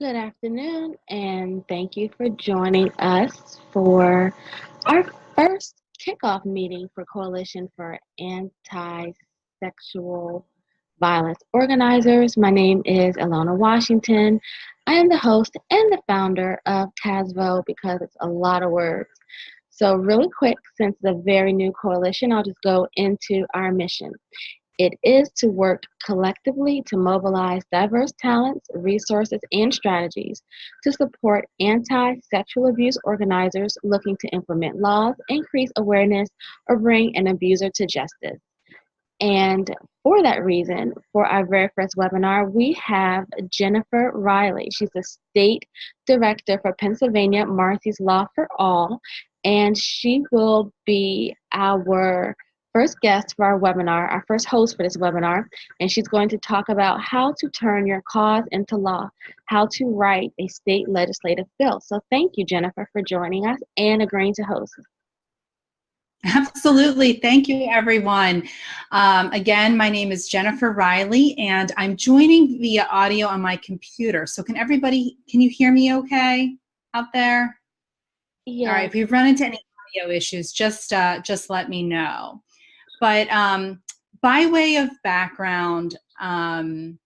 Good afternoon, and thank you for joining us for our first kickoff meeting for Coalition for Anti-Sexual Violence Organizers. My name is Ilona Washington. I am the host and the founder of TASVO because it's a lot of words. So, really quick, since it's a very new coalition, I'll just go into our mission. It is to work collectively to mobilize diverse talents, resources, and strategies to support anti-sexual abuse organizers looking to implement laws, increase awareness, or bring an abuser to justice. And for that reason, for our very first webinar, we have Jennifer Riley. She's the State Director for Pennsylvania Marsy's Law for All, and she will be our first guest for our webinar, our first host for this webinar, and she's going to talk about how to turn your cause into law, how to write a state legislative bill. So thank you, Jennifer, for joining us and agreeing to host. Absolutely. Thank you, everyone. Again, my name is Jennifer Riley, and I'm joining via audio on my computer. So can you hear me okay out there? Yes. All right, if you've run into any audio issues, just let me know. But by way of background, I'm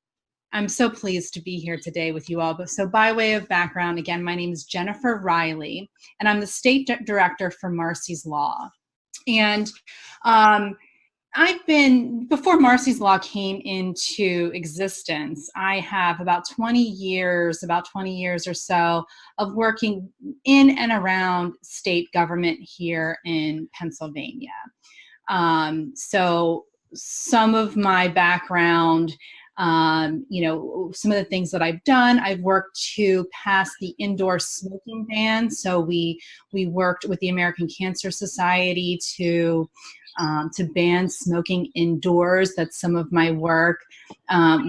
so pleased to be here today with you all. So by way of background, again, my name is Jennifer Riley, and I'm the State Director for Marsy's Law. And before Marsy's Law came into existence, I have about 20 years or so of working in and around state government here in Pennsylvania. So some of my background, some of the things that I've done, I've worked to pass the indoor smoking ban. So we worked with the American Cancer Society to ban smoking indoors. That's some of my work.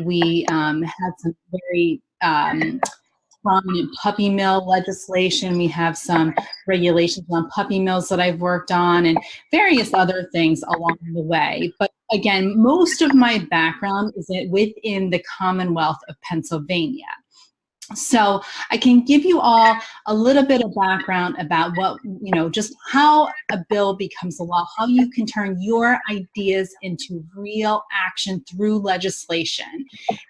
We had some very prominent puppy mill legislation. We have some regulations on puppy mills that I've worked on and various other things along the way. But again, most of my background is within the Commonwealth of Pennsylvania. So I can give you all a little bit of background about what, just how a bill becomes a law, how you can turn your ideas into real action through legislation.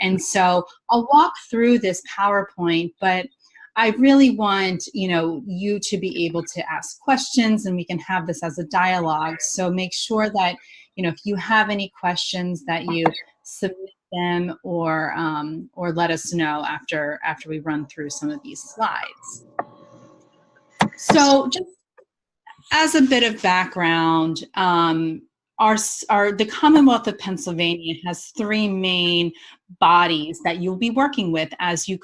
And so I'll walk through this PowerPoint, but I really want, you to be able to ask questions and we can have this as a dialogue. So make sure that, if you have any questions that you submit them or let us know after we run through some of these slides. So just as a bit of background, the Commonwealth of Pennsylvania has three main bodies that you'll be working with as you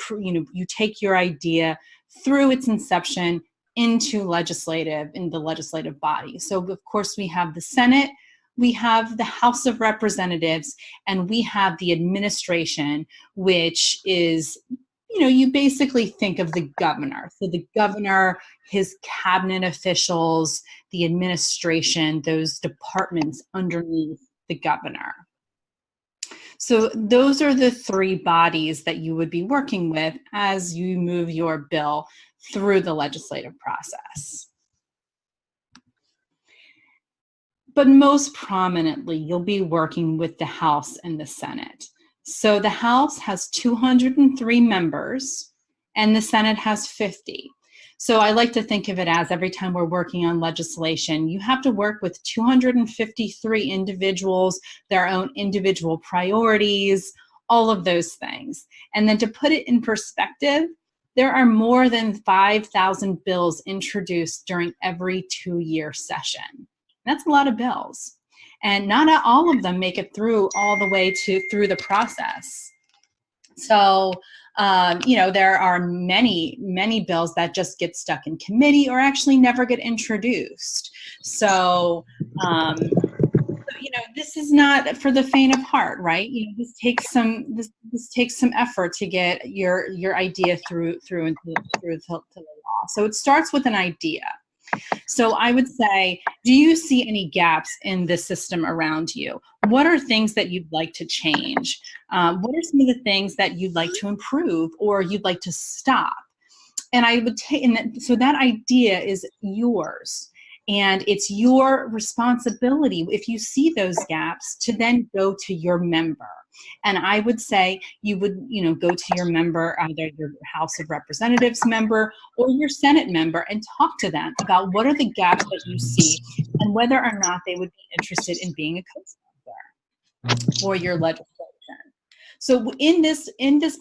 take your idea through its inception into the legislative body. So of course we have the Senate, we have the House of Representatives, and we have the administration, which is, you basically think of the governor. So the governor, his cabinet officials, the administration, those departments underneath the governor. So those are the three bodies that you would be working with as you move your bill through the legislative process. But most prominently, you'll be working with the House and the Senate. So the House has 203 members and the Senate has 50. So I like to think of it as every time we're working on legislation, you have to work with 253 individuals, their own individual priorities, all of those things. And then to put it in perspective, there are more than 5,000 bills introduced during every 2-year session. That's a lot of bills. And not all of them make it through all the way through the process. So, there are many bills that just get stuck in committee or actually never get introduced. So, this is not for the faint of heart, right? This takes some effort to get your idea through the law. So it starts with an idea. So I would say, do you see any gaps in the system around you? What are things that you'd like to change? What are some of the things that you'd like to improve or you'd like to stop? And I would take, so that idea is yours. And it's your responsibility, if you see those gaps, to then go to your member. And I would say you would, go to your member, either your House of Representatives member or your Senate member, and talk to them about what are the gaps that you see and whether or not they would be interested in being a co-sponsor for your legislation. So in this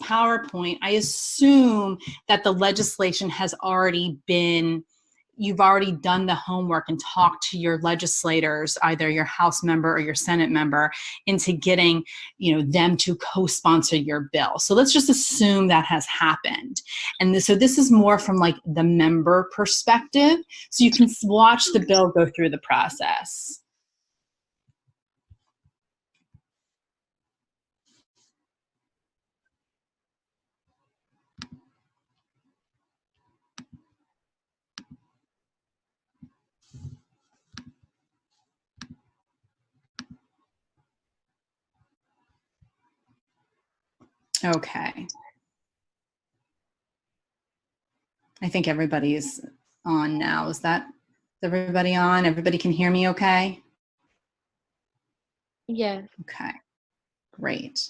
PowerPoint, I assume that the legislation has already been, you've already done the homework and talked to your legislators, either your House member or your Senate member, into getting, them to co-sponsor your bill. So let's just assume that has happened. And so this is more from like the member perspective. So you can watch the bill go through the process. Okay. I think everybody's on now. Is everybody on? Everybody can hear me okay? Yes. Okay, great.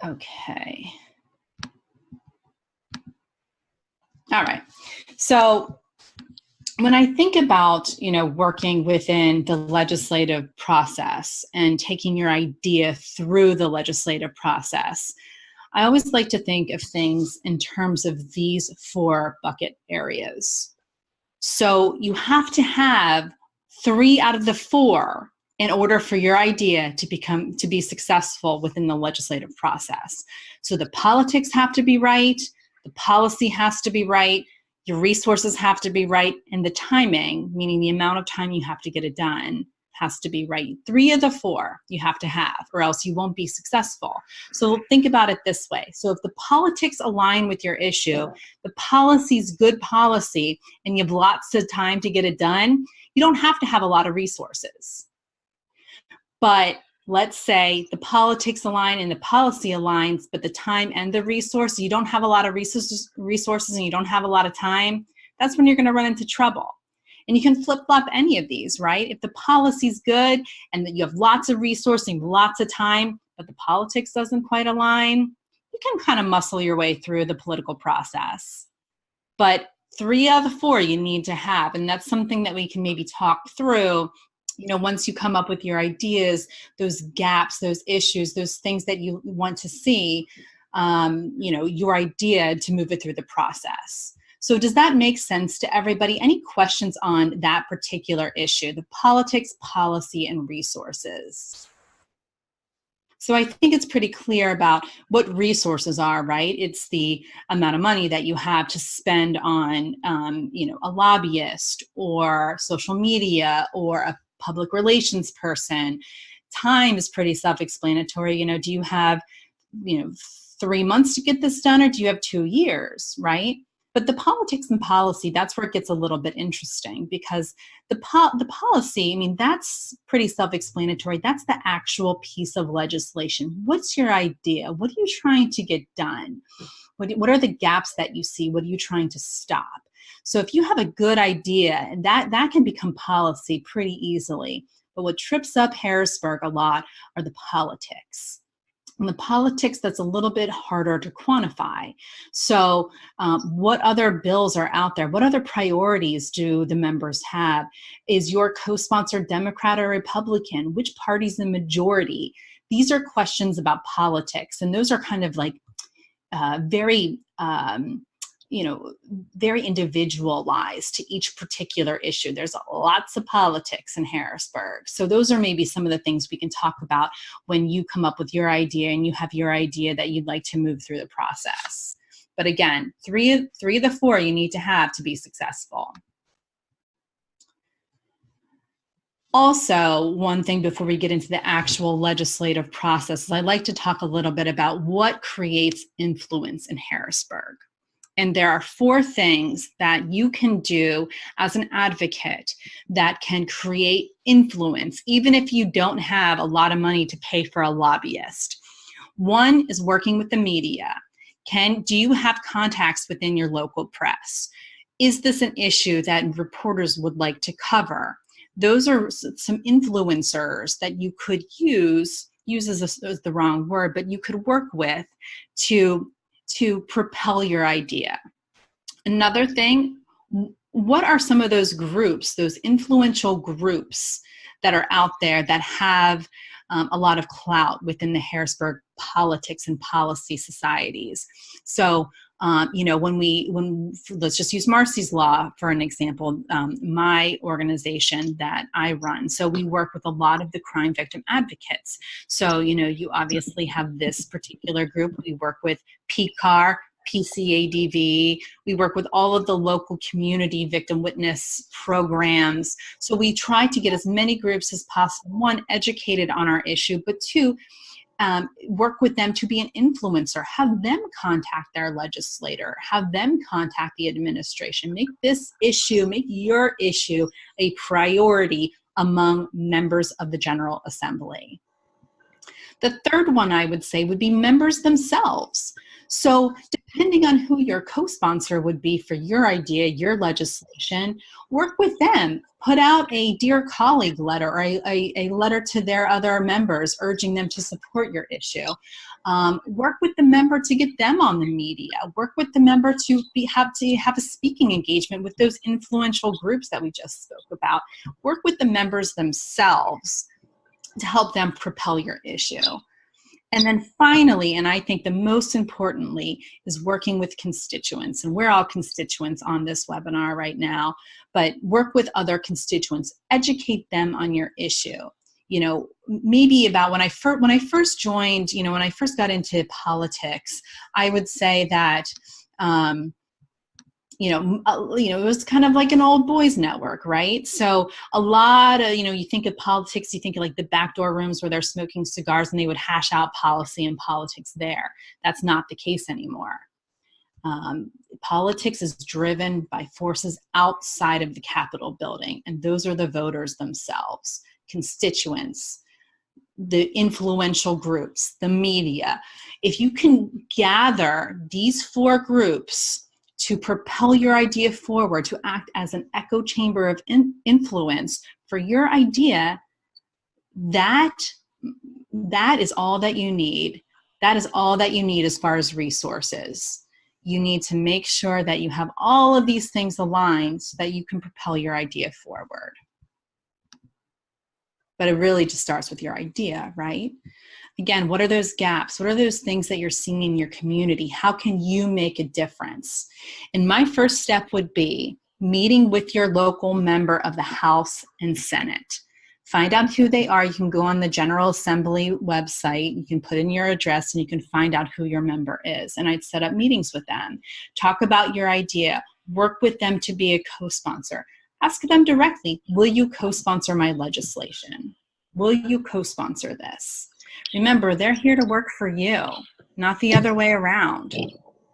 Okay. All right. So when I think about, working within the legislative process and taking your idea through the legislative process, I always like to think of things in terms of these 4 bucket areas. So you have to have 3 out of the 4 in order for your idea to be successful within the legislative process. So the politics have to be right, the policy has to be right, your resources have to be right, and the timing, meaning the amount of time you have to get it done, has to be right. 3 of the 4 you have to have, or else you won't be successful. So think about it this way. So if the politics align with your issue, the policy's good policy, and you have lots of time to get it done, you don't have to have a lot of resources. But let's say the politics align and the policy aligns, but the time and the resource, you don't have a lot of resources and you don't have a lot of time, that's when you're going to run into trouble. And you can flip-flop any of these, right? If the policy's good and that you have lots of resources and lots of time, but the politics doesn't quite align, you can kind of muscle your way through the political process. But 3 out of the 4 you need to have, and that's something that we can maybe talk through, once you come up with your ideas, those gaps, those issues, those things that you want to see, your idea to move it through the process. So does that make sense to everybody? Any questions on that particular issue, the politics, policy, and resources? So I think it's pretty clear about what resources are, right? It's the amount of money that you have to spend on, a lobbyist or social media or a public relations person. Time is pretty self-explanatory. Do you have, 3 months to get this done, or do you have 2 years, right? But the politics and policy, that's where it gets a little bit interesting, because the policy, that's pretty self-explanatory. That's the actual piece of legislation. What's your idea? What are you trying to get done? What are the gaps that you see? What are you trying to stop? So if you have a good idea, that can become policy pretty easily. But what trips up Harrisburg a lot are the politics. And the politics, that's a little bit harder to quantify. So what other bills are out there? What other priorities do the members have? Is your co-sponsor Democrat or Republican? Which party's the majority? These are questions about politics. And those are kind of like very individualized to each particular issue. There's lots of politics in Harrisburg. So those are maybe some of the things we can talk about when you come up with your idea and you have your idea that you'd like to move through the process. But again, three of the 4 you need to have to be successful. Also, one thing before we get into the actual legislative process is I'd like to talk a little bit about what creates influence in Harrisburg. And there are 4 things that you can do as an advocate that can create influence, even if you don't have a lot of money to pay for a lobbyist. One is working with the media. Do you have contacts within your local press? Is this an issue that reporters would like to cover? Those are some influencers that you could use is the wrong word, but you could work with to propel your idea. Another thing, what are some of those groups, those influential groups that are out there that have a lot of clout within the Harrisburg politics and policy societies? So, let's just use Marsy's Law for an example, my organization that I run. So we work with a lot of the crime victim advocates. So, you obviously have this particular group. We work with PCAR, PCADV. We work with all of the local community victim witness programs. So we try to get as many groups as possible, 1, educated on our issue, but 2, work with them to be an influencer, have them contact their legislator, have them contact the administration, make your issue a priority among members of the General Assembly. The third one I would say would be members themselves. So depending on who your co-sponsor would be for your idea, your legislation, work with them. Put out a dear colleague letter or a letter to their other members urging them to support your issue. Work with the member to get them on the media. Work with the member to have a speaking engagement with those influential groups that we just spoke about. Work with the members themselves to help them propel your issue. And then finally, and I think the most importantly, is working with constituents. And we're all constituents on this webinar right now, but work with other constituents, educate them on your issue. Maybe about when I first joined, when I first got into politics, I would say that, it was kind of like an old boys network, right? So a lot of, you think of politics, you think of like the backdoor rooms where they're smoking cigars and they would hash out policy and politics there. That's not the case anymore. Politics is driven by forces outside of the Capitol building, and those are the voters themselves, constituents, the influential groups, the media. If you can gather these 4 groups to propel your idea forward, to act as an echo chamber of influence for your idea, that is all that you need. That is all that you need as far as resources. You need to make sure that you have all of these things aligned so that you can propel your idea forward. But it really just starts with your idea, right? Again, what are those gaps? What are those things that you're seeing in your community? How can you make a difference? And my first step would be meeting with your local member of the House and Senate. Find out who they are. You can go on the General Assembly website. You can put in your address and you can find out who your member is. And I'd set up meetings with them. Talk about your idea. Work with them to be a co-sponsor. Ask them directly, will you co-sponsor my legislation? Will you co-sponsor this? Remember, they're here to work for you, not the other way around.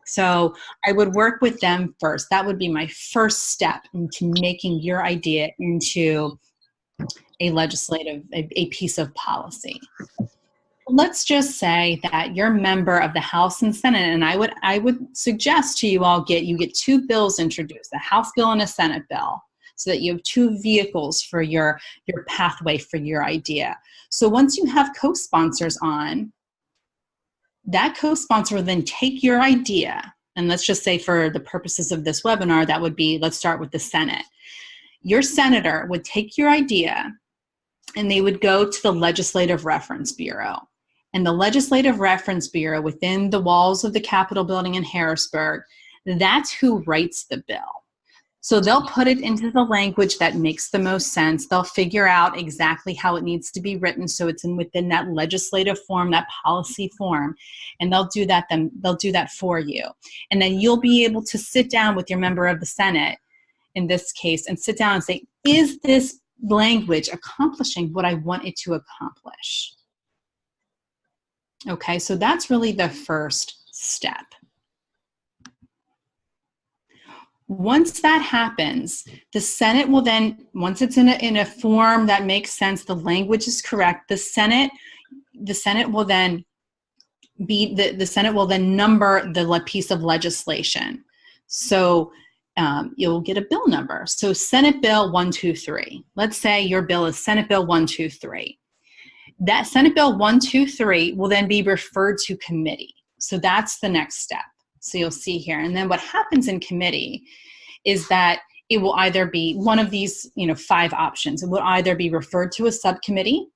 So I would work with them first. That would be my first step into making your idea into a piece of policy. Let's just say that you're a member of the House and Senate, and I would suggest to you all you get 2 bills introduced, a House bill and a Senate bill, so that you have 2 vehicles for your pathway for your idea. So once you have co-sponsors on, that co-sponsor will then take your idea, and let's just say for the purposes of this webinar, that would be, let's start with the Senate. Your senator would take your idea and they would go to the Legislative Reference Bureau. And the Legislative Reference Bureau within the walls of the Capitol building in Harrisburg, that's who writes the bill. So they'll put it into the language that makes the most sense. They'll figure out exactly how it needs to be written so it's within that legislative form, that policy form, and they'll do that for you. And then you'll be able to sit down with your member of the Senate, in this case, and sit down and say, is this language accomplishing what I want it to accomplish? Okay, so that's really the first step. Once that happens, the Senate will then, once it's in a form that makes sense, the language is correct, the Senate will then the Senate will then number the piece of legislation. So you'll get a bill number. So Senate Bill 123. Let's say your bill is Senate Bill 123. That Senate Bill 123 will then be referred to committee. So that's the next step. So you'll see here. And then what happens in committee is that it will either be one of these, 5 options. It will either be referred to a subcommittee.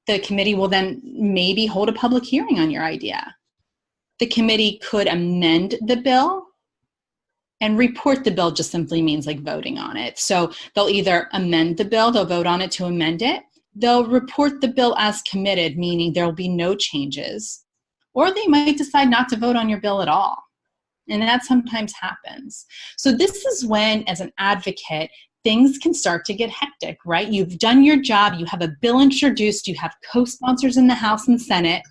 The committee will then maybe hold a public hearing on your idea. The committee could amend the bill, and report the bill just simply means like voting on it. So they'll either amend the bill, they'll vote on it to amend it. They'll report the bill as committed, meaning there will be no changes. Or they might decide not to vote on your bill at all. And that sometimes happens. So this is when, as an advocate, things can start to get hectic, right? You've done your job, you have a bill introduced, you have co-sponsors in the House and Senate,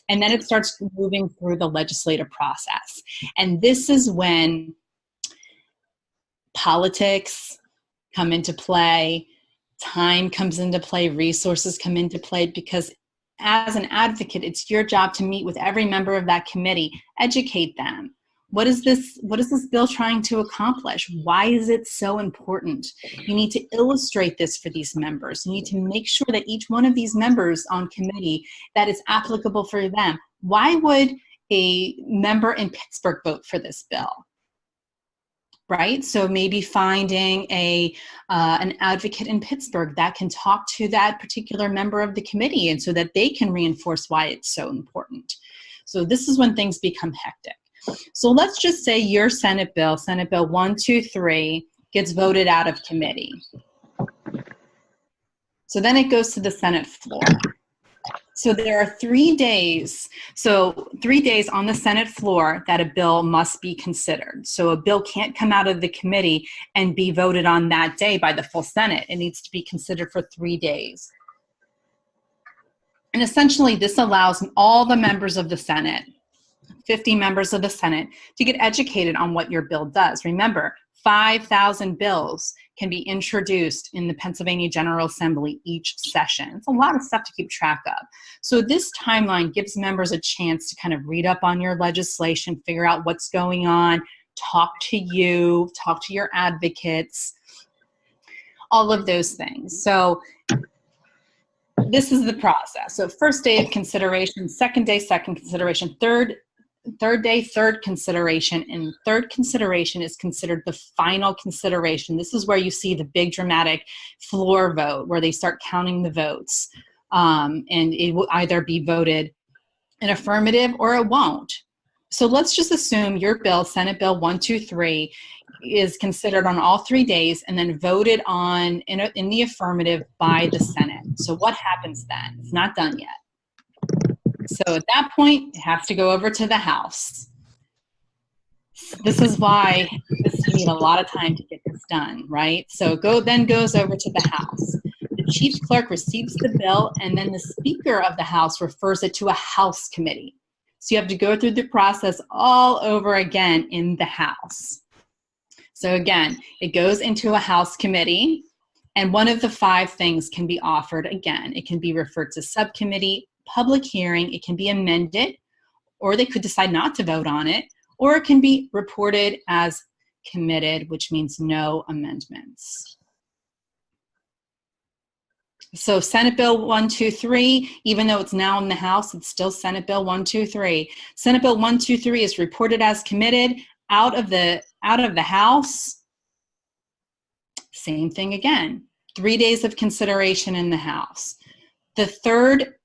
and then it starts moving through the legislative process. And this is when politics come into play, time comes into play, resources come into play, because as an advocate, it's your job to meet with every member of that committee, educate them. What is this bill trying to accomplish? Why is it so important? You need to illustrate this for these members. You need to make sure that each one of these members on committee, that is applicable for them. Why would a member in Pittsburgh vote for this bill? Right? So maybe finding an advocate in Pittsburgh that can talk to that particular member of the committee, and so that they can reinforce why it's so important. So this is when things become hectic. So let's just say your Senate Bill 123, gets voted out of committee. So then it goes to the Senate floor. So there are 3 days. So 3 days on the Senate floor that a bill must be considered. So a bill can't come out of the committee and be voted on that day by the full Senate. It needs to be considered for 3 days. And essentially this allows all the members of the Senate, 50 members of the Senate, to get educated on what your bill does. Remember, 5,000 bills can be introduced in the Pennsylvania General Assembly each session. It's a lot of stuff to keep track of. So this timeline gives members a chance to kind of read up on your legislation, figure out what's going on, talk to you, talk to your advocates, all of those things. So this is the process. So first day of consideration, second day, second consideration, third day, third consideration, and third consideration is considered the final consideration. This is where you see the big dramatic floor vote where they start counting the votes, and it will either be voted an affirmative or it won't. So let's just assume your bill, Senate Bill 123, is considered on all 3 days and then voted on in the affirmative by the Senate. So what happens then? It's not done yet. So at that point, it has to go over to the House. This is why this needs a lot of time to get this done, right? So then goes over to the House. The chief clerk receives the bill, and then the Speaker of the House refers it to a House committee. So you have to go through the process all over again in the House. So again, it goes into a House committee, and one of the 5 things can be offered again. It can be referred to subcommittee, public hearing, it can be amended, or they could decide not to vote on it, or it can be reported as committed, which means no amendments. So Senate Bill 123, even though it's now in the House, it's still Senate Bill 123. Senate Bill 123 is reported as committed out of the House. Same thing again. 3 days of consideration in the House. The third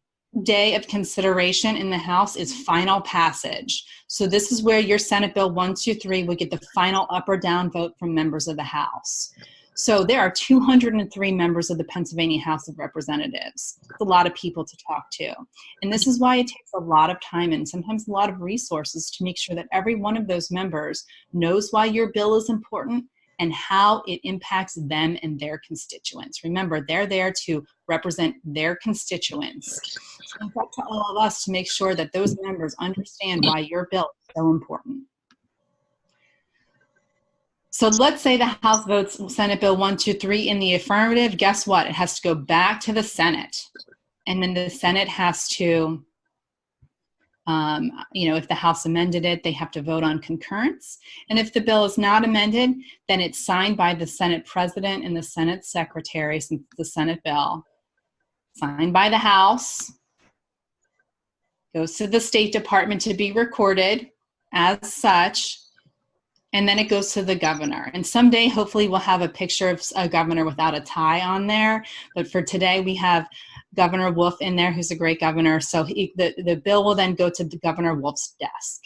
day of consideration in the House is final passage. So this is where your Senate Bill 123 would get the final up or down vote from members of the House. So there are 203 members of the Pennsylvania House of Representatives. It's a lot of people to talk to. And this is why it takes a lot of time and sometimes a lot of resources to make sure that every one of those members knows why your bill is important and how it impacts them and their constituents. Remember, they're there to represent their constituents. So it's up to all of us to make sure that those members understand why your bill is so important. So let's say the House votes Senate Bill 123 in the affirmative. Guess what? It has to go back to the Senate. And then the Senate has to, if the House amended it, they have to vote on concurrence. And if the bill is not amended, then it's signed by the Senate President and the Senate Secretary, since it's the Senate bill, signed by the House, goes to the State Department to be recorded as such, and then it goes to the governor. And someday, hopefully, we'll have a picture of a governor without a tie on there. But for today, we have Governor Wolf in there, who's a great governor. So the bill will then go to the Governor Wolf's desk.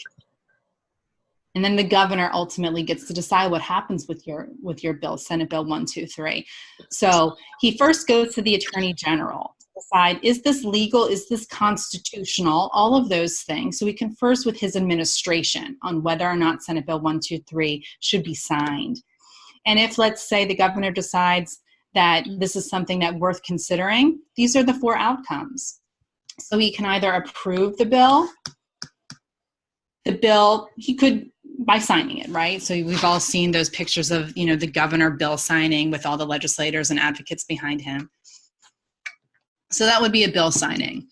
And then the governor ultimately gets to decide what happens with your bill, Senate Bill 123. So he first goes to the Attorney General to decide, is this legal? Is this constitutional? All of those things. So he confers with his administration on whether or not Senate Bill 123 should be signed. And if, let's say, the governor decides that this is something that's worth considering, these are the 4 outcomes. So he can either approve the bill, he could, by signing it, right? So we've all seen those pictures of, the governor bill signing with all the legislators and advocates behind him. So that would be a bill signing.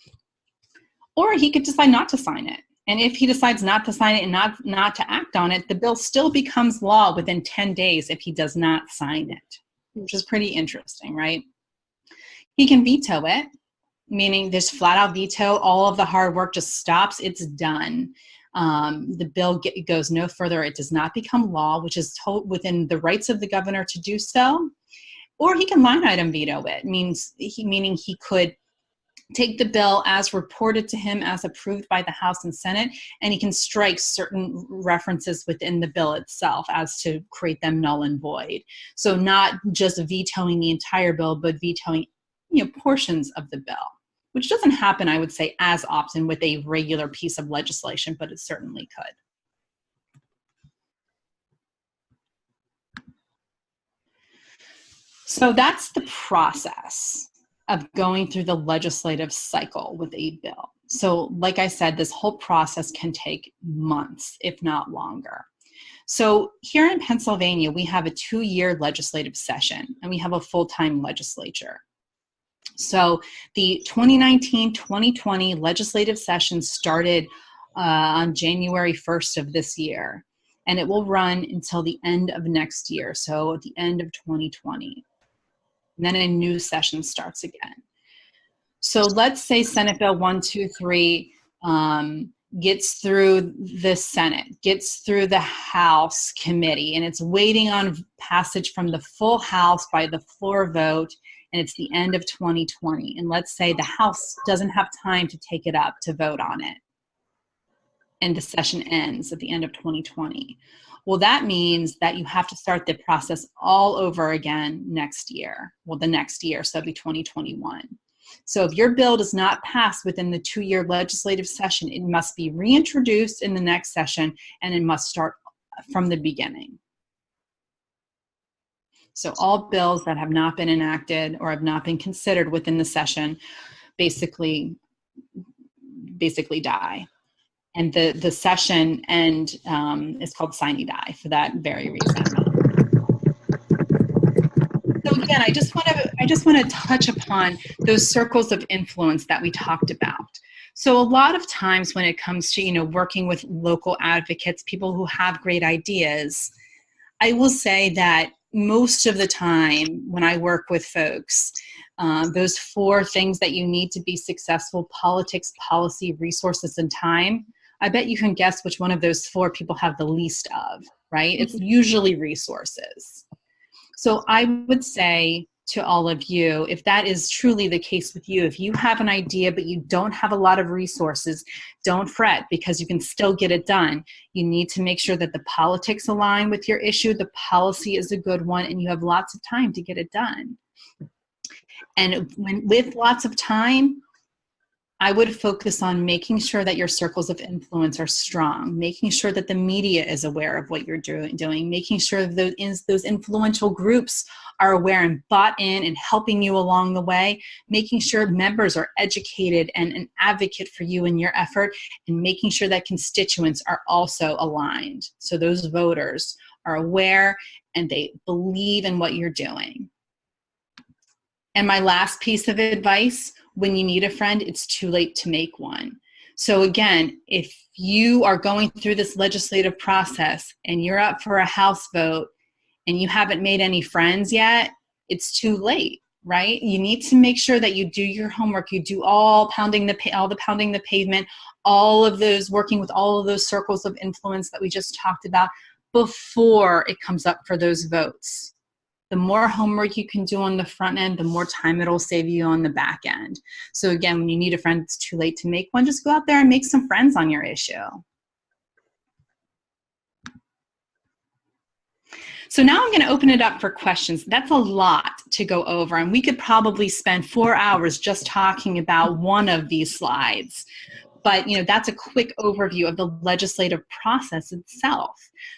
Or he could decide not to sign it. And if he decides not to sign it and not to act on it, the bill still becomes law within 10 days if he does not sign it, which is pretty interesting, right? He can veto it, meaning this flat out veto, all of the hard work just stops, it's done. The bill goes no further. It does not become law, which is within the rights of the governor to do so. Or he can line item veto it, meaning he could take the bill as reported to him, as approved by the House and Senate, and he can strike certain references within the bill itself as to create them null and void. So not just vetoing the entire bill, but vetoing portions of the bill, which doesn't happen, I would say, as often with a regular piece of legislation, but it certainly could. So that's the process of going through the legislative cycle with a bill. So like I said, this whole process can take months, if not longer. So here in Pennsylvania, we have a 2-year legislative session, and we have a full-time legislature. So the 2019-2020 legislative session started on January 1st of this year, and it will run until the end of next year, so at the end of 2020. And then a new session starts again. So let's say Senate Bill 123 gets through the Senate, gets through the House committee, and it's waiting on passage from the full House by the floor vote, and it's the end of 2020. And let's say the House doesn't have time to take it up to vote on it, and the session ends at the end of 2020. Well, that means that you have to start the process all over again next year. Well, the next year, so that'd be 2021. So if your bill does not pass within the 2-year legislative session, it must be reintroduced in the next session, and it must start from the beginning. So all bills that have not been enacted or have not been considered within the session basically die. And the session end is called sine die for that very reason. So again, I just want to touch upon those circles of influence that we talked about. So a lot of times when it comes to working with local advocates, people who have great ideas, I will say that most of the time when I work with folks, those 4 things that you need to be successful: politics, policy, resources, and time. I bet you can guess which one of those 4 people have the least of, right? It's usually resources. So I would say to all of you, if that is truly the case with you, if you have an idea but you don't have a lot of resources, don't fret, because you can still get it done. You need to make sure that the politics align with your issue, the policy is a good one, and you have lots of time to get it done. And with lots of time, I would focus on making sure that your circles of influence are strong, making sure that the media is aware of what you're doing, making sure those influential groups are aware and bought in and helping you along the way, making sure members are educated and an advocate for you in your effort, and making sure that constituents are also aligned. So those voters are aware and they believe in what you're doing. And my last piece of advice, when you need a friend, it's too late to make one. So again, if you are going through this legislative process and you're up for a House vote and you haven't made any friends yet, it's too late, right? You need to make sure that you do your homework. You do all the pounding the pavement, all of those, working with all of those circles of influence that we just talked about before it comes up for those votes. The more homework you can do on the front end, the more time it'll save you on the back end. So again, when you need a friend, it's too late to make one. Just go out there and make some friends on your issue. So now I'm going to open it up for questions. That's a lot to go over, and we could probably spend 4 hours just talking about one of these slides. But that's a quick overview of the legislative process itself.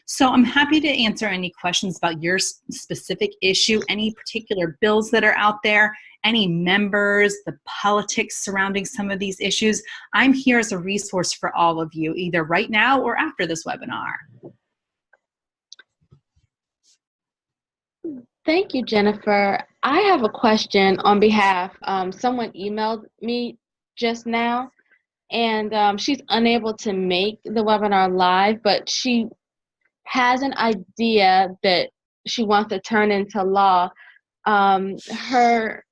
So I'm happy to answer any questions about your specific issue, any particular bills that are out there, any members, the politics surrounding some of these issues. I'm here as a resource for all of you, either right now or after this webinar. Thank you, Jennifer. I have a question on behalf. Someone emailed me just now, and she's unable to make the webinar live, but she has an idea that she wants to turn into law. Her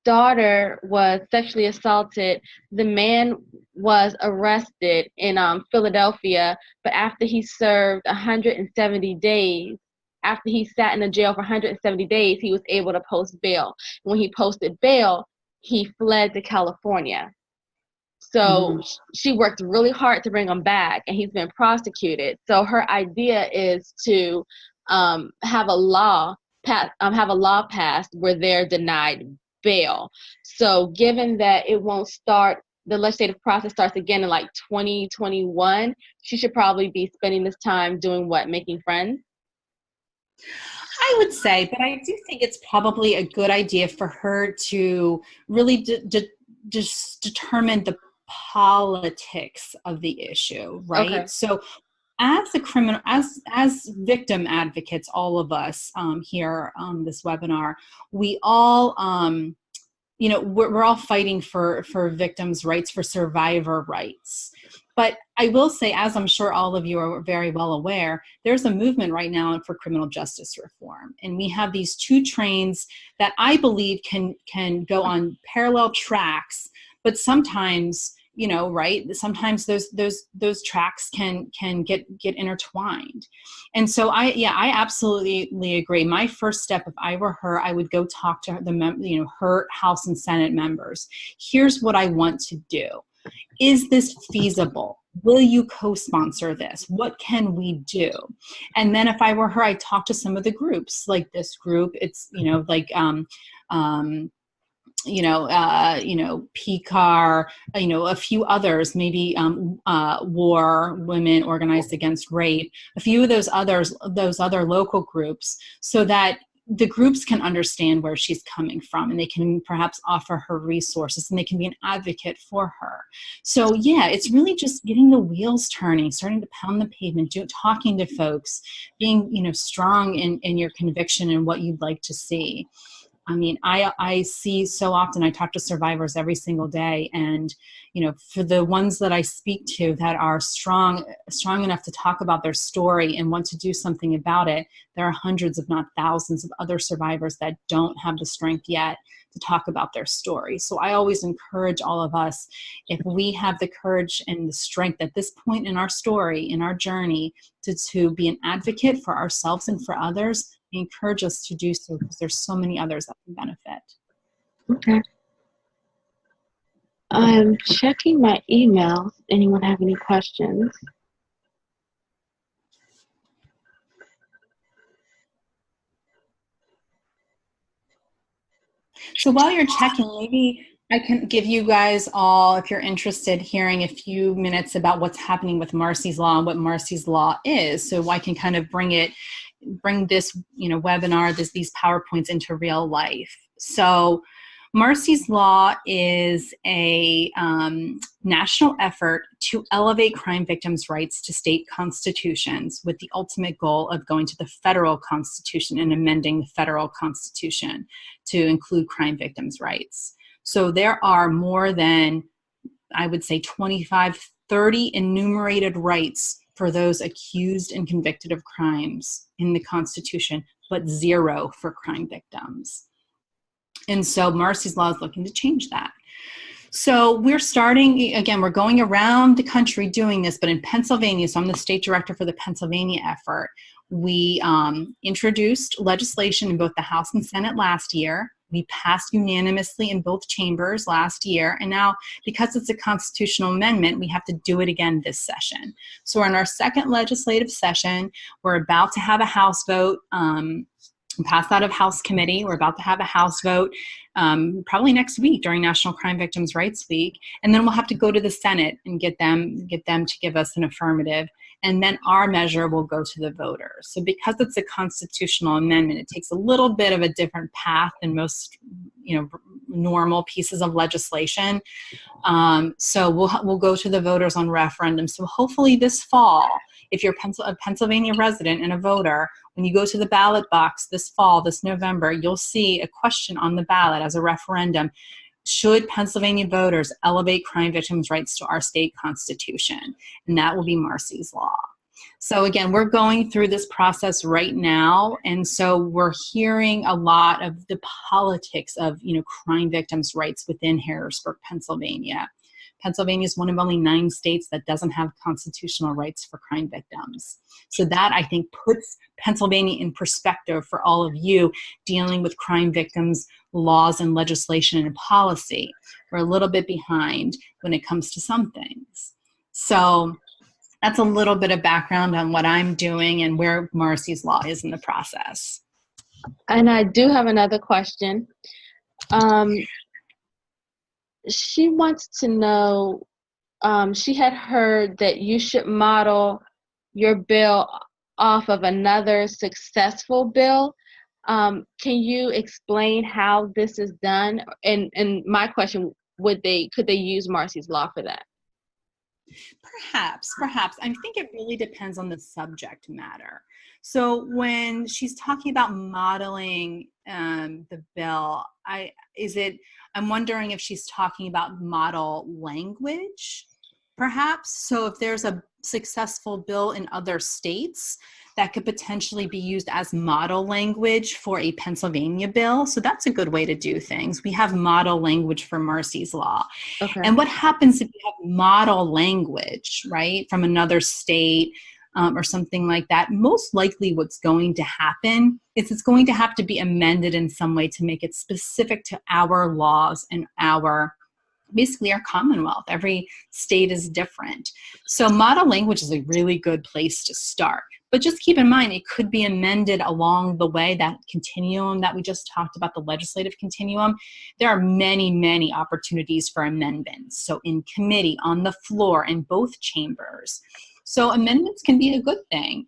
daughter was sexually assaulted. The man was arrested in Philadelphia, but after he served 170 days, after he sat in the jail for 170 days, he was able to post bail. When he posted bail, he fled to California. So she worked really hard to bring him back, and he's been prosecuted. So her idea is to have a law passed where they're denied bail. So given that it won't start, the legislative process starts again in like 2021, she should probably be spending this time doing what? Making friends? I would say, but I do think it's probably a good idea for her to really just determine the politics of the issue, right? Okay. So as a criminal, as victim advocates, all of us here on this webinar, we all, we're all fighting for victims' rights, for survivor rights. But I will say, as I'm sure all of you are very well aware, there's a movement right now for criminal justice reform. And we have these two trains that I believe can go on parallel tracks, but sometimes, right, sometimes those tracks can get intertwined. And so I absolutely agree. My first step, if I were her, I would go talk to her House and Senate members. Here's what I want to do. Is this feasible? Will you co-sponsor this? What can we do? And then if I were her, I'd talk to some of the groups, like this group. It's, PCAR, a few others, maybe WAR, Women Organized Against Rape, a few of those other local groups, so that the groups can understand where she's coming from, and they can perhaps offer her resources, and they can be an advocate for her. So yeah, it's really just getting the wheels turning, starting to pound the pavement, talking to folks, being strong in your conviction and what you'd like to see. I mean, I see so often, I talk to survivors every single day, and for the ones that I speak to that are strong enough to talk about their story and want to do something about it, there are hundreds, if not thousands, of other survivors that don't have the strength yet to talk about their story. So I always encourage all of us, if we have the courage and the strength at this point in our story, in our journey, to be an advocate for ourselves and for others, I encourage us to do so, because there's so many others that can benefit. Okay. I'm checking my emails. Anyone have any questions? So while you're checking, maybe I can give you guys all, if you're interested, hearing a few minutes about what's happening with Marsy's Law and what Marsy's Law is. So I can kind of bring this, webinar, these PowerPoints into real life. So Marsy's Law is a national effort to elevate crime victims' rights to state constitutions with the ultimate goal of going to the federal constitution and amending the federal constitution to include crime victims' rights. So there are more than, I would say, 25, 30 enumerated rights for those accused and convicted of crimes in the Constitution, but 0 for crime victims. And so Marsy's Law is looking to change that. So we're starting, again, we're going around the country doing this, but in Pennsylvania, so I'm the state director for the Pennsylvania effort, we introduced legislation in both the House and Senate last year. We passed unanimously in both chambers last year. And now, because it's a constitutional amendment, we have to do it again this session. So we're in our second legislative session. We're about to have a House vote, pass out of House committee. We're about to have a House vote probably next week during National Crime Victims' Rights Week. And then we'll have to go to the Senate and get them to give us an affirmative. And then our measure will go to the voters. So because it's a constitutional amendment, it takes a little bit of a different path than most, normal pieces of legislation. So we'll go to the voters on referendum. So hopefully this fall, if you're a Pennsylvania resident and a voter, when you go to the ballot box this fall, this November, you'll see a question on the ballot as a referendum. Should Pennsylvania voters elevate crime victims' rights to our state constitution? And that will be Marsy's Law. So again, we're going through this process right now. And so we're hearing a lot of the politics of, crime victims' rights within Harrisburg, Pennsylvania. Pennsylvania is one of only 9 states that doesn't have constitutional rights for crime victims. So that, I think, puts Pennsylvania in perspective for all of you dealing with crime victims' laws and legislation and policy. We're a little bit behind when it comes to some things. So that's a little bit of background on what I'm doing and where Marsy's Law is in the process. And I do have another question. She wants to know, she had heard that you should model your bill off of another successful bill. Can you explain how this is done? And my question, could they use Marsy's Law for that? Perhaps. I think it really depends on the subject matter. So when she's talking about modeling the bill, I'm wondering if she's talking about model language, perhaps. So if there's a successful bill in other states that could potentially be used as model language for a Pennsylvania bill. So that's a good way to do things. We have model language for Marsy's Law. Okay. And what happens if you have model language, right, from another state or something like that? Most likely what's going to happen is it's going to have to be amended in some way to make it specific to our laws and basically our Commonwealth. Every state is different. So model language is a really good place to start. But just keep in mind, it could be amended along the way, that continuum that we just talked about, the legislative continuum. There are many, many opportunities for amendments. So in committee, on the floor, in both chambers. So amendments can be a good thing.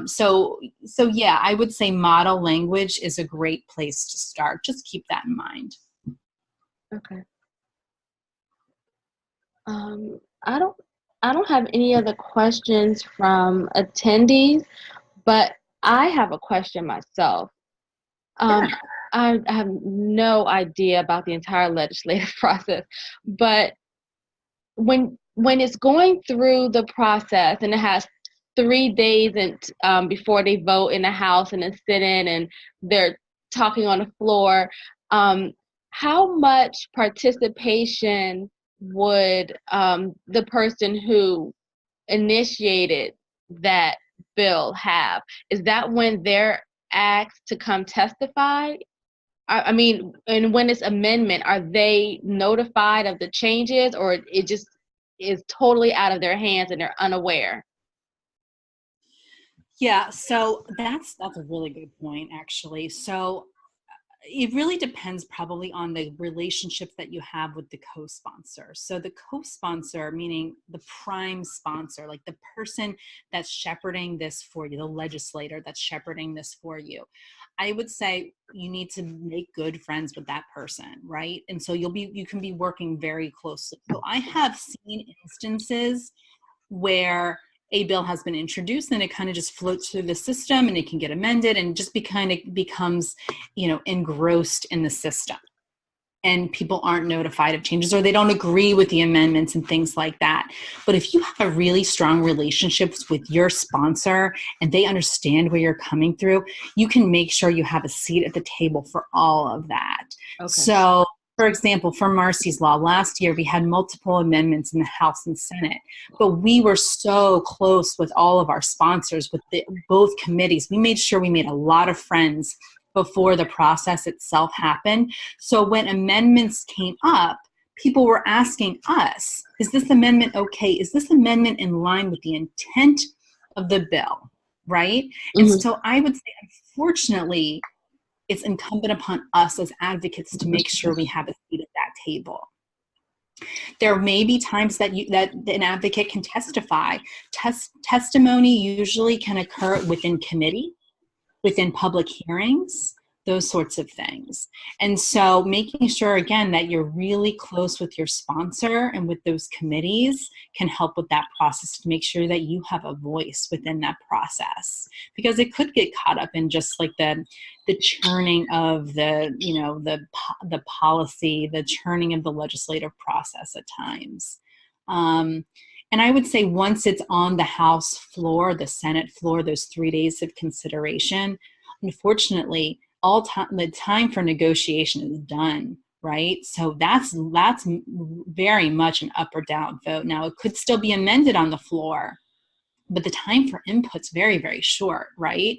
So yeah, I would say model language is a great place to start. Just keep that in mind. Okay. I don't have any other questions from attendees, but I have a question myself. I have no idea about the entire legislative process, but when it's going through the process and it has 3 days and before they vote in the House and then sit in and they're talking on the floor, how much participation would the person who initiated that bill have? Is that when they're asked to come testify? I mean, and when it's amendment, are they notified of the changes, or it just is totally out of their hands and they're unaware? Yeah, so that's a really good point, actually. So It really depends probably on the relationships that you have with the co-sponsor. So the co-sponsor, meaning the prime sponsor, like the person that's shepherding this for you, the legislator that's shepherding this for you. I would say you need to make good friends with that person, right? And so you can be working very closely. So I have seen instances where a bill has been introduced and it kind of just floats through the system and it can get amended and just kind of becomes, engrossed in the system. And people aren't notified of changes, or they don't agree with the amendments and things like that. But if you have a really strong relationships with your sponsor and they understand where you're coming through, you can make sure you have a seat at the table for all of that. Okay. So, for example, for Marsy's Law, last year we had multiple amendments in the House and Senate, but we were so close with all of our sponsors, with both committees. We made sure we made a lot of friends before the process itself happened. So when amendments came up, people were asking us, is this amendment okay? Is this amendment in line with the intent of the bill, right? Mm-hmm. And so I would say, unfortunately, it's incumbent upon us as advocates to make sure we have a seat at that table. There may be times that an advocate can testify. Testimony usually can occur within committee, within public hearings, those sorts of things. And so making sure, again, that you're really close with your sponsor and with those committees can help with that process to make sure that you have a voice within that process. Because it could get caught up in just like the churning of the policy, the churning of the legislative process at times. And I would say once it's on the House floor, the Senate floor, those 3 days of consideration, unfortunately, the time for negotiation is done, right? So that's very much an up or down vote. Now, it could still be amended on the floor, but the time for input's very, very short, right?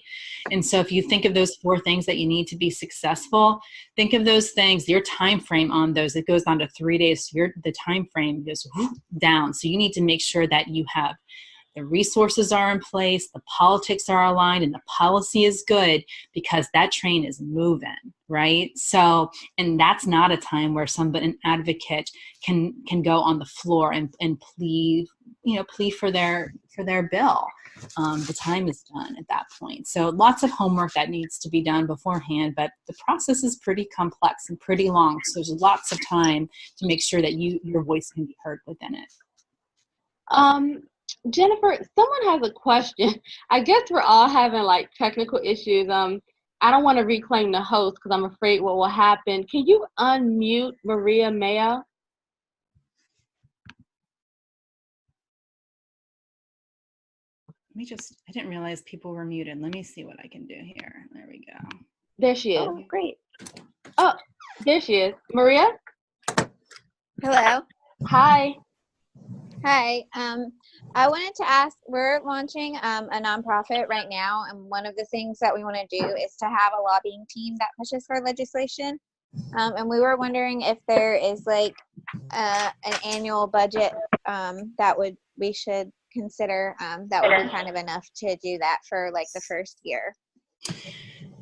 And so if you think of those 4 things that you need to be successful, think of those things, your time frame on those, it goes on to 3 days. So the time frame goes down. So you need to make sure that you have the resources are in place, the politics are aligned, and the policy is good, because that train is moving, right? So, and that's not a time where an advocate can go on the floor and plead for their bill. The time is done at that point. So lots of homework that needs to be done beforehand, but the process is pretty complex and pretty long. So there's lots of time to make sure that your voice can be heard within it. Jennifer, someone has a question. I guess we're all having like technical issues. I don't want to reclaim the host because I'm afraid what will happen. Can you unmute Maria Mayo? I didn't realize people were muted. Let me see what I can do here. There we go. There she is. Oh, great. Oh, there she is. Maria? Hello. Hi. Hi. I wanted to ask, we're launching a nonprofit right now, and one of the things that we want to do is to have a lobbying team that pushes for legislation. And we were wondering if there is like an annual budget that we should consider that would be kind of enough to do that for like the first year.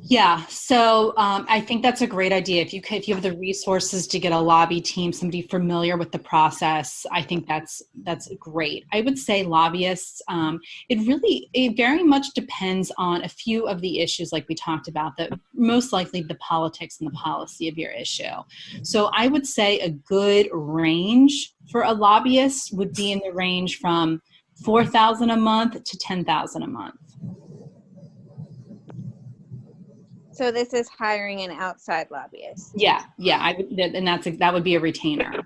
Yeah, so I think that's a great idea. If you have the resources to get a lobby team, somebody familiar with the process, I think that's great. I would say lobbyists, it very much depends on a few of the issues like we talked about, that most likely the politics and the policy of your issue. So I would say a good range for a lobbyist would be in the range from $4,000 a month to $10,000 a month. So this is hiring an outside lobbyist. Yeah, that would be a retainer.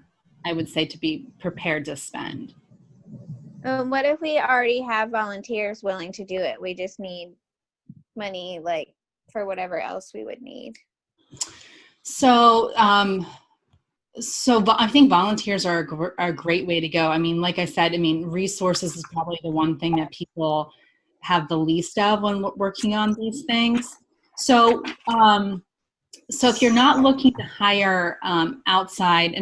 I would say to be prepared to spend. What if we already have volunteers willing to do it? We just need money, like for whatever else we would need. So I think volunteers are a great way to go. I mean, like I said, resources is probably the one thing that people have the least of when working on these things. So if you're not looking to hire an outside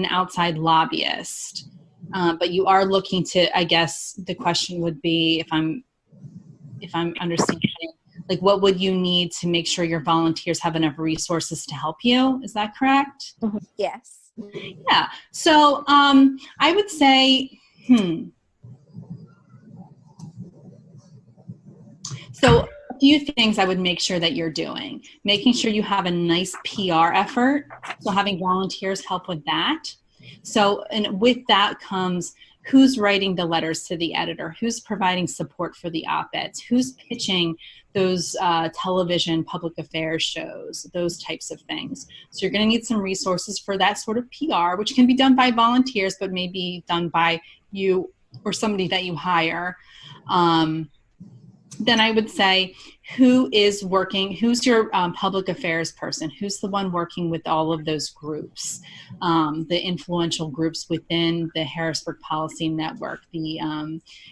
lobbyist, but you are looking to, I guess the question would be, if I'm understanding, Like, what would you need to make sure your volunteers have enough resources to help you? Is that correct? Yes. Yeah. So I would say, So a few things I would make sure that you're doing. Making sure you have a nice PR effort. So having volunteers help with that. So, and with that comes who's writing the letters to the editor, who's providing support for the op-eds, who's pitching those television public affairs shows, those types of things. So you're going to need some resources for that sort of PR, which can be done by volunteers, but may be done by you or somebody that you hire. Then I would say, who's your public affairs person? Who's the one working with all of those groups, the influential groups within the Harrisburg Policy Network, the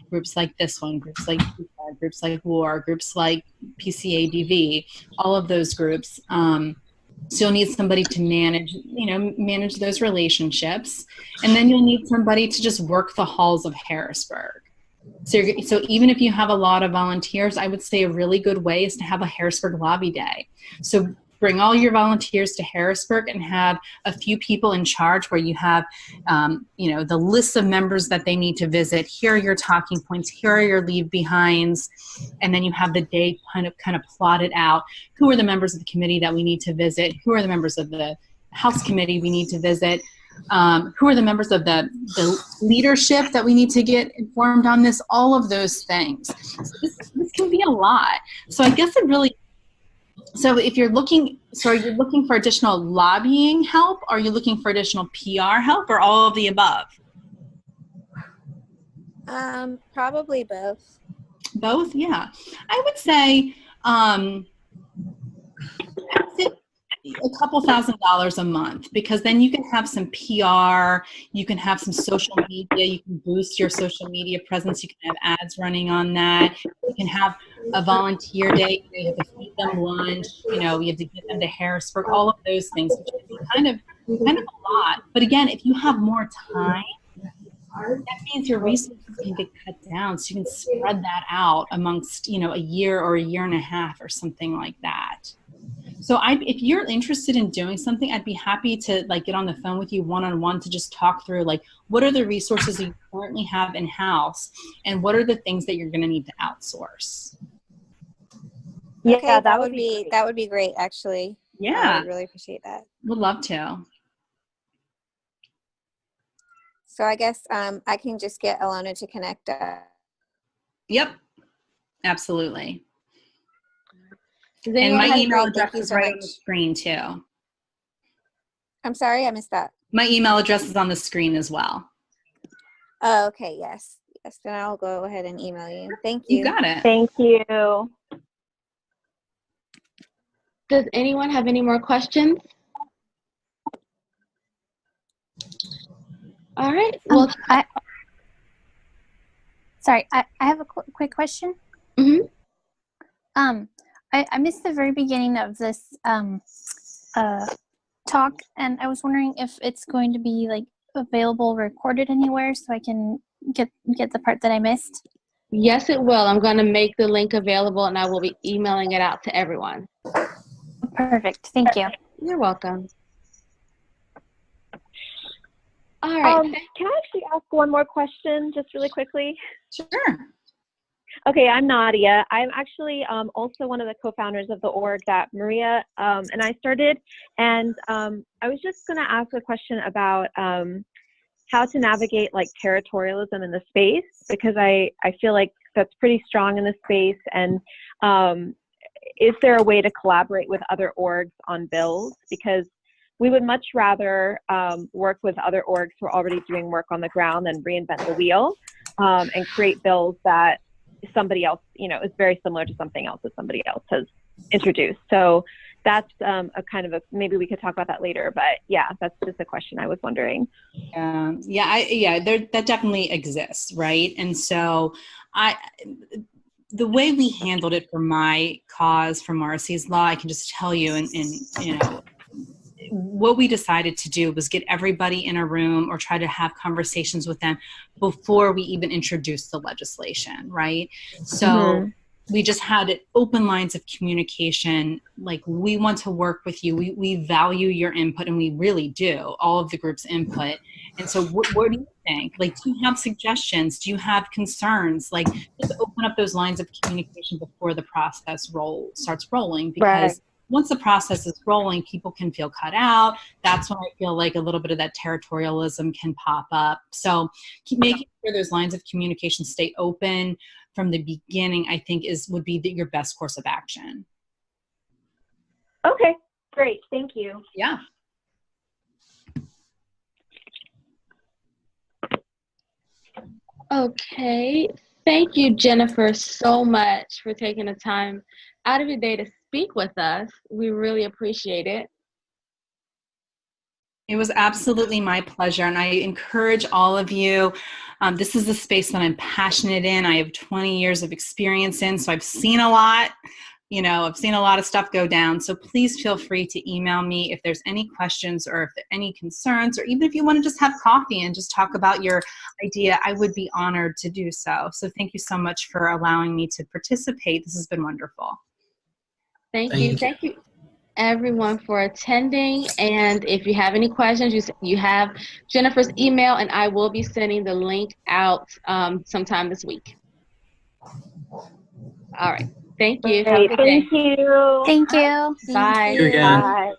groups like this one, groups like PCAR, groups like WAR, groups like PCADV, all of those groups. So you'll need somebody to manage those relationships. And then you'll need somebody to just work the halls of Harrisburg. So even if you have a lot of volunteers, I would say a really good way is to have a Harrisburg Lobby Day. So bring all your volunteers to Harrisburg and have a few people in charge where you have, the list of members that they need to visit. Here are your talking points. Here are your leave behinds. And then you have the day kind of plotted out. Who are the members of the committee that we need to visit? Who are the members of the House committee we need to visit? Who are the members of the leadership that we need to get informed on this? All of those things. So this can be a lot. So I guess so if you're looking, are you looking for additional lobbying help? Are you looking for additional PR help, or all of the above? Probably both. Both? Yeah. I would say, a couple $1,000s a month, because then you can have some PR, you can have some social media, you can boost your social media presence, you can have ads running on that, you can have a volunteer day, you have to feed them lunch, you have to get them to Harrisburg, all of those things, which can be kind of a lot. But again, if you have more time, that means your resources can get cut down, so you can spread that out amongst, a year or a year and a half or something like that. So if you're interested in doing something, I'd be happy to get on the phone with you one-on-one to just talk through what are the resources that you currently have in-house and what are the things that you're going to need to outsource. Yeah, okay, that would be great, actually. Yeah. I would really appreciate that. Would love to. So I guess I can just get Alona to connect. Yep, absolutely. And my email address is right on the screen too. I'm sorry, I missed that. My email address is on the screen as well. Oh, okay, yes. Yes, then I'll go ahead and email you. Thank you. You got it. Thank you. Does anyone have any more questions? All right. Well, I have a quick question. Mm-hmm. I missed the very beginning of this talk, and I was wondering if it's going to be available recorded anywhere so I can get the part that I missed. Yes, it will. I'm going to make the link available, and I will be emailing it out to everyone. Perfect. Thank you. You're welcome. All right. Can I actually ask one more question just really quickly? Sure. Okay, I'm Nadia. I'm actually also one of the co-founders of the org that Maria and I started. And I was just going to ask a question about how to navigate territorialism in the space, because I feel like that's pretty strong in the space. And is there a way to collaborate with other orgs on bills? Because we would much rather work with other orgs who are already doing work on the ground than reinvent the wheel and create bills that somebody else, is very similar to something else that somebody else has introduced. So that's maybe we could talk about that later, but yeah, that's just a question I was wondering. That definitely exists, right? And so the way we handled it for my cause, for Marsy's Law, I can just tell you, and what we decided to do was get everybody in a room or try to have conversations with them before we even introduced the legislation, right? So we just had open lines of communication. Like, we want to work with you. We value your input, and we really do, all of the group's input. And so what do you think? Like, do you have suggestions? Do you have concerns? Like, just open up those lines of communication before the process starts rolling, because once the process is rolling, people can feel cut out. That's when I feel like a little bit of that territorialism can pop up. So keep making sure those lines of communication stay open from the beginning, I think would be your best course of action. Okay, great. Thank you. Yeah. Okay. Thank you, Jennifer, so much for taking the time out of your day to speak with us. We really appreciate it. It was absolutely my pleasure, and I encourage all of you. This is a space that I'm passionate in. I have 20 years of experience in, so I've seen a lot. I've seen a lot of stuff go down. So please feel free to email me if there's any questions or if there are any concerns, or even if you want to just have coffee and just talk about your idea. I would be honored to do so. So thank you so much for allowing me to participate. This has been wonderful. Thank you. Thank you, everyone, for attending. And if you have any questions, you have Jennifer's email, and I will be sending the link out sometime this week. All right. Thank you. Great. Thank you. Thank you. Bye. See you again. Bye.